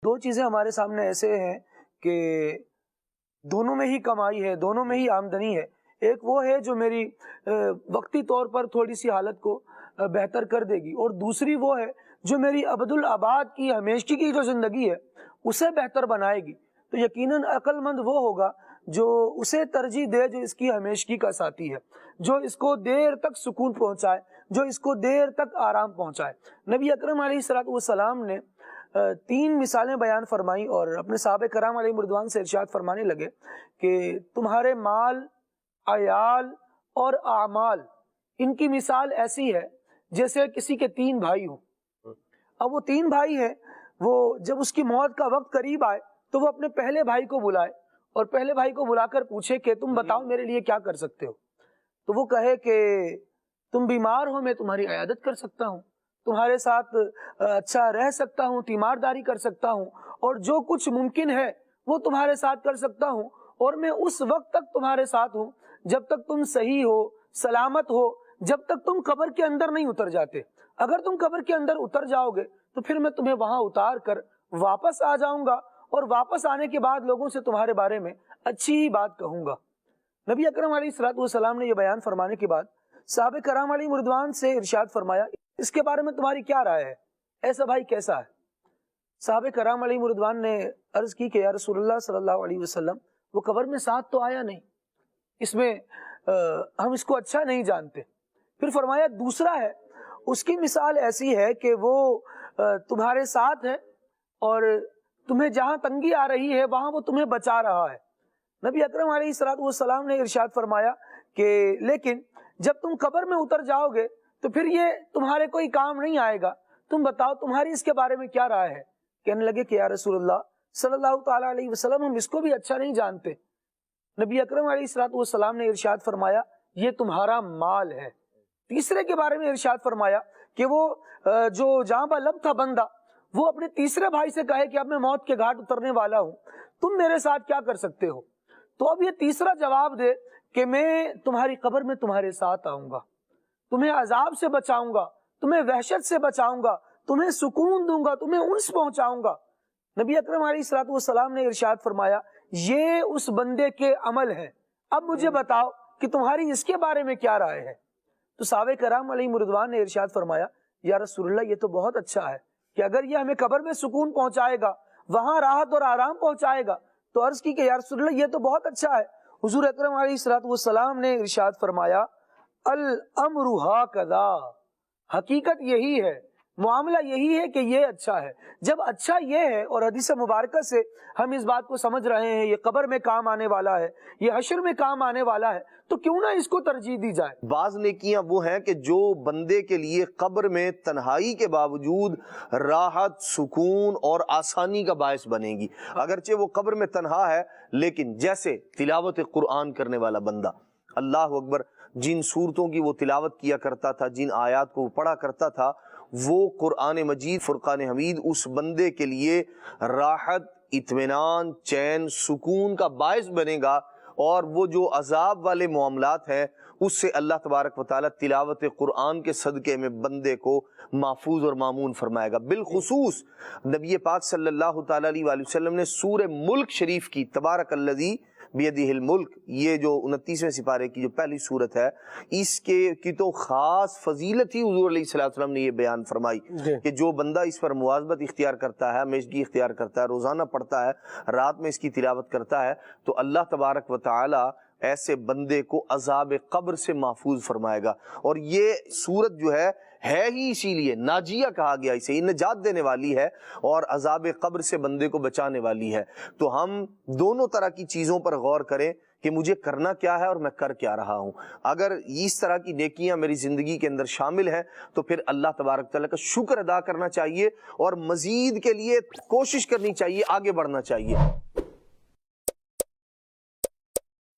دو چیزیں ہمارے سامنے ایسے ہیں کہ دونوں میں ہی کمائی ہے، دونوں میں ہی آمدنی ہے۔ ایک وہ ہے جو میری وقتی طور پر تھوڑی سی حالت کو بہتر کر دے گی، اور دوسری وہ ہے جو میری ابدالآباد کی ہمیشگی کی جو زندگی ہے اسے بہتر بنائے گی۔ تو یقیناً عقل مند وہ ہوگا جو اسے ترجیح دے جو اس کی ہمیشگی کا ساتھی ہے، جو اس کو دیر تک سکون پہنچائے، جو اس کو دیر تک آرام پہنچائے۔ نبی اکرم علیہ الصلوۃ والسلام نے تین مثالیں بیان فرمائی اور اپنے صحابہ کرام علیہ مردوان سے ارشاد فرمانے لگے کہ تمہارے مال، عیال اور اعمال، ان کی مثال ایسی ہے جیسے کسی کے تین بھائی ہوں۔ اب وہ تین بھائی ہیں، وہ جب اس کی موت کا وقت قریب آئے تو وہ اپنے پہلے بھائی کو بلائے اور پہلے بھائی کو بلا کر پوچھے کہ تم بتاؤ میرے لیے کیا کر سکتے ہو۔ تو وہ کہے کہ تم بیمار ہو، میں تمہاری عیادت کر سکتا ہوں، تمہارے ساتھ اچھا رہ سکتا ہوں، تیمارداری کر سکتا ہوں، اور جو کچھ ممکن ہے وہ تمہارے ساتھ کر سکتا ہوں، اور میں اس وقت تک تمہارے ساتھ ہوں جب تک تم صحیح ہو، سلامت ہو، جب تک تم قبر کے اندر نہیں اتر جاتے۔ اگر تم قبر کے اندر اتر جاؤ گے تو پھر میں تمہیں وہاں اتار کر واپس آ جاؤں گا، اور واپس آنے کے بعد لوگوں سے تمہارے بارے میں اچھی ہی بات کہوں گا۔ نبی اکرم علیہ الصلوۃ والسلام نے یہ بیان فرمانے کے بعد صحابہ کرام علیہ مردوان سے ارشاد فرمایا، اس کے بارے میں تمہاری کیا رائے ہے؟ ایسا بھائی کیسا ہے؟ صحابہ کرام علیہ مردوان نے عرض کی کہ یا رسول اللہ صلی اللہ علیہ وسلم، وہ قبر میں ساتھ تو آیا نہیں، اس میں ہم اس کو اچھا نہیں جانتے۔ پھر فرمایا دوسرا ہے، اس کی مثال ایسی ہے کہ وہ تمہارے ساتھ ہے اور تمہیں جہاں تنگی آ رہی ہے وہاں وہ تمہیں بچا رہا ہے۔ نبی اکرم علیہ الصلوۃ والسلام نے ارشاد فرمایا کہ لیکن جب تم قبر میں اتر جاؤ گے تو پھر یہ تمہارے کوئی کام نہیں آئے گا، تم بتاؤ تمہاری اس کے بارے میں کیا رائے ہے؟ کہنے لگے کہ یا رسول اللہ صلی اللہ تعالیٰ علیہ وسلم، ہم اس کو بھی اچھا نہیں جانتے۔ نبی اکرم علیہ الصلوۃ والسلام نے ارشاد فرمایا یہ تمہارا مال ہے۔ تیسرے کے بارے میں ارشاد فرمایا کہ وہ جو جاں بلب تھا بندہ، وہ اپنے تیسرے بھائی سے کہے کہ اب میں موت کے گھاٹ اترنے والا ہوں، تم میرے ساتھ کیا کر سکتے ہو؟ تو اب یہ تیسرا جواب دے کہ میں تمہاری قبر میں تمہارے ساتھ آؤں گا، تمہیں عذاب سے بچاؤں گا، تمہیں وحشت سے بچاؤں گا، تمہیں سکون دوں گا، تمہیں انس پہنچاؤں گا۔ نبی اکرم علیہ الصلوۃ والسلام نے ارشاد فرمایا یہ اس بندے کے عمل ہے، اب مجھے بتاؤ کہ تمہاری اس کے بارے میں کیا رائے ہے؟ تو صحابہ کرام علیہ مردوان نے ارشاد فرمایا یا رسول اللہ یہ تو بہت اچھا ہے کہ اگر یہ ہمیں قبر میں سکون پہنچائے گا، وہاں راحت اور آرام پہنچائے گا، تو عرض کی کہ یا رسول اللہ یہ تو بہت اچھا ہے۔ حضور اکرم علیہ الصلوۃ والسلام نے ارشاد فرمایا الامر ھکذا، حقیقت یہی ہے، معاملہ یہی ہے کہ یہ اچھا ہے۔ جب اچھا یہ ہے اور حدیث مبارکہ سے ہم اس بات کو سمجھ رہے ہیں یہ قبر میں کام آنے والا ہے، یہ حشر میں کام آنے والا ہے، تو کیوں نہ اس کو ترجیح دی جائے۔ بعض نیکیاں وہ ہیں کہ جو بندے کے لیے قبر میں تنہائی کے باوجود راحت، سکون اور آسانی کا باعث بنے گی، اگرچہ وہ قبر میں تنہا ہے، لیکن جیسے تلاوت قرآن کرنے والا بندہ، اللہ اکبر، جن صورتوں کی وہ تلاوت کیا کرتا تھا، جن آیات کو وہ پڑھا کرتا تھا، وہ قرآن مجید، فرقان حمید اس بندے کے لیے راحت، اطمینان، چین، سکون کا باعث بنے گا، اور وہ جو عذاب والے معاملات ہیں اس سے اللہ تبارک و تعالیٰ تلاوت قرآن کے صدقے میں بندے کو محفوظ اور مامون فرمائے گا۔ بالخصوص نبی پاک صلی اللہ تعالیٰ علیہ وآلہ وسلم نے سورہ ملک شریف کی، تبارک الذی بیدہ الملک، یہ جو 29ویں سپارے کی جو پہلی سورت ہے، اس کی تو خاص فضیلت ہی حضور علیہ الصلوۃ والسلام نے یہ بیان فرمائی کہ جو بندہ اس پر مواظبت اختیار کرتا ہے، ہمیشگی اختیار کرتا ہے، روزانہ پڑھتا ہے، رات میں اس کی تلاوت کرتا ہے، تو اللہ تبارک و تعالی ایسے بندے کو عذاب قبر سے محفوظ فرمائے گا۔ اور یہ سورت جو ہے ہی اسی لیے ناجیہ کہا گیا، اسے یہ نجات دینے والی ہے اور عذاب قبر سے بندے کو بچانے والی ہے۔ تو ہم دونوں طرح کی چیزوں پر غور کریں کہ مجھے کرنا کیا ہے اور میں کر کیا رہا ہوں۔ اگر اس طرح کی نیکیاں میری زندگی کے اندر شامل ہیں تو پھر اللہ تبارک تعالیٰ کا شکر ادا کرنا چاہیے اور مزید کے لیے کوشش کرنی چاہیے، آگے بڑھنا چاہیے۔